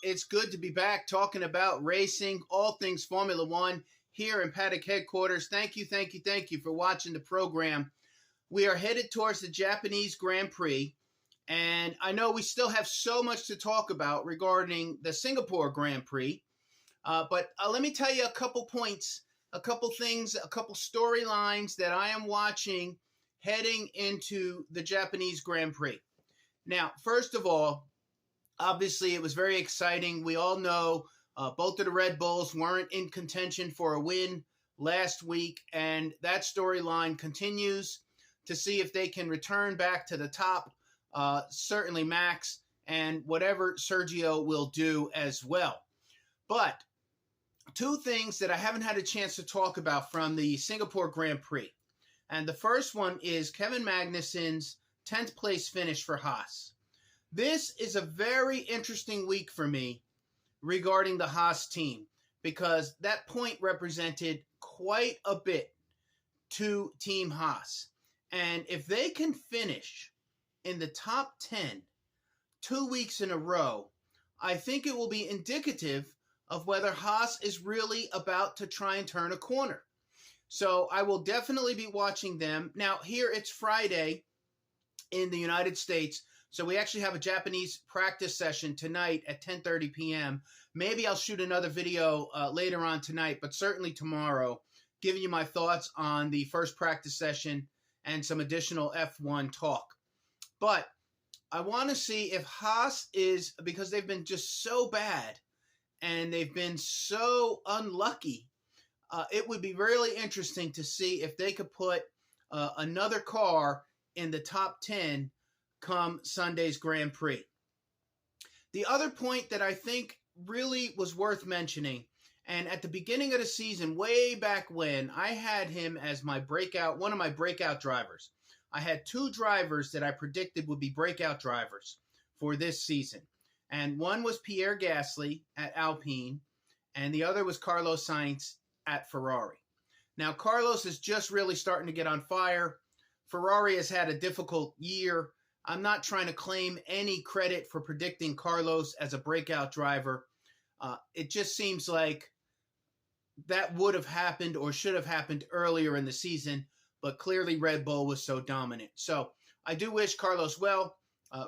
It's good to be back talking about racing, all things Formula One here in Paddock headquarters. Thank you for watching the program. We are headed towards the Japanese Grand Prix, and I know we still have so much to talk about regarding the Singapore Grand Prix, but let me tell you a couple points, a couple things, a couple storylines that I am watching heading into the Japanese Grand Prix. Now, first of all, obviously, it was very exciting. We all know both of the Red Bulls weren't in contention for a win last week, and that storyline continues to see if they can return back to the top. Certainly Max and whatever Sergio will do as well. But two things that I haven't had a chance to talk about from the Singapore Grand Prix. And the first one is Kevin Magnussen's 10th place finish for Haas. This is a very interesting week for me regarding the Haas team because that point represented quite a bit to Team Haas. And if they can finish in the top 10 2 weeks in a row, I think it will be indicative of whether Haas is really about to try and turn a corner. So I will definitely be watching them. Now, here it's Friday in the United States, so we actually have a Japanese practice session tonight at 10:30 p.m. Maybe I'll shoot another video later on tonight, but certainly tomorrow, giving you my thoughts on the first practice session and some additional F1 talk. But I want to see if Haas is, because they've been just so bad and they've been so unlucky, it would be really interesting to see if they could put another car in the top 10 come Sunday's Grand Prix. The other point that I think really was worth mentioning, and at the beginning of the season, way back when, I had him as my one of my breakout drivers. I had two drivers that I predicted would be breakout drivers for this season. And one was Pierre Gasly at Alpine, and the other was Carlos Sainz at Ferrari. Now, Carlos is just really starting to get on fire. Ferrari has had a difficult year. I'm not trying to claim any credit for predicting Carlos as a breakout driver. It just seems like that would have happened or should have happened earlier in the season, but clearly Red Bull was so dominant. So I do wish Carlos well.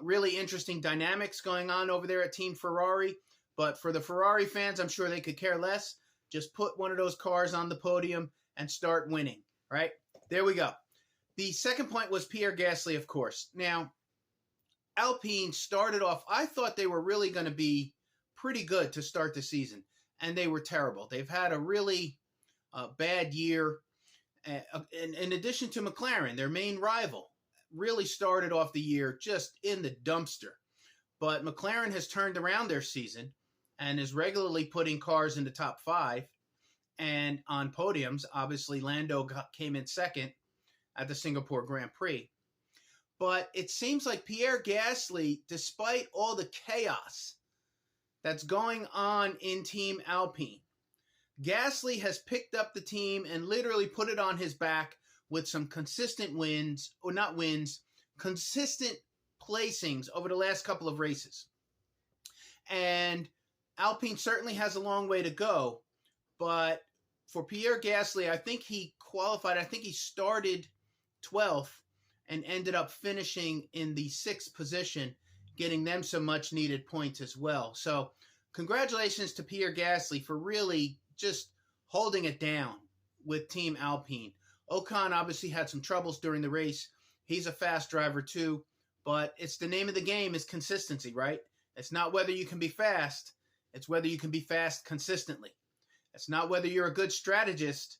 Really interesting dynamics going on over there at Team Ferrari. But for the Ferrari fans, I'm sure they could care less. Just put one of those cars on the podium and start winning, right? There we go. The second point was Pierre Gasly, of course. Now, Alpine started off, I thought they were really going to be pretty good to start the season, and they were terrible. They've had a really bad year. In addition to McLaren, their main rival, really started off the year just in the dumpster. But McLaren has turned around their season and is regularly putting cars in the top 5 and on podiums. Obviously, Lando came in second at the Singapore Grand Prix. But it seems like Pierre Gasly, despite all the chaos that's going on in Team Alpine, Gasly has picked up the team and literally put it on his back with some consistent wins, or not wins, consistent placings over the last couple of races. And Alpine certainly has a long way to go, but for Pierre Gasly, I think he qualified. I think he started 12th and ended up finishing in the 6th position, getting them some much-needed points as well. So congratulations to Pierre Gasly for really just holding it down with Team Alpine. Ocon obviously had some troubles during the race. He's a fast driver too, but it's the name of the game is consistency, right? It's not whether you can be fast. It's whether you can be fast consistently. It's not whether you're a good strategist.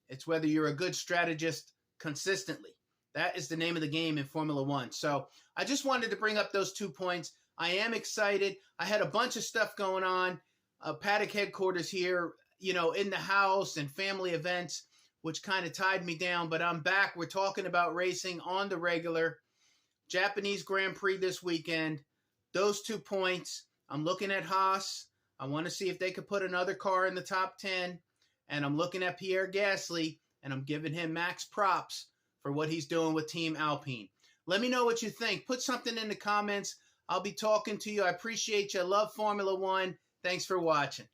It's whether you're a good strategist consistently. That is the name of the game in Formula One. So I just wanted to bring up those 2 points. I am excited. I had a bunch of stuff going on. Paddock headquarters here, in the house and family events, which kind of tied me down. But I'm back. We're talking about racing on the regular. Japanese Grand Prix this weekend. Those 2 points. I'm looking at Haas. I want to see if they could put another car in the top 10. And I'm looking at Pierre Gasly, and I'm giving him max props for what he's doing with Team Alpine. Let me know what you think. Put something in the comments. I'll be talking to you. I appreciate you. I love Formula One. Thanks for watching.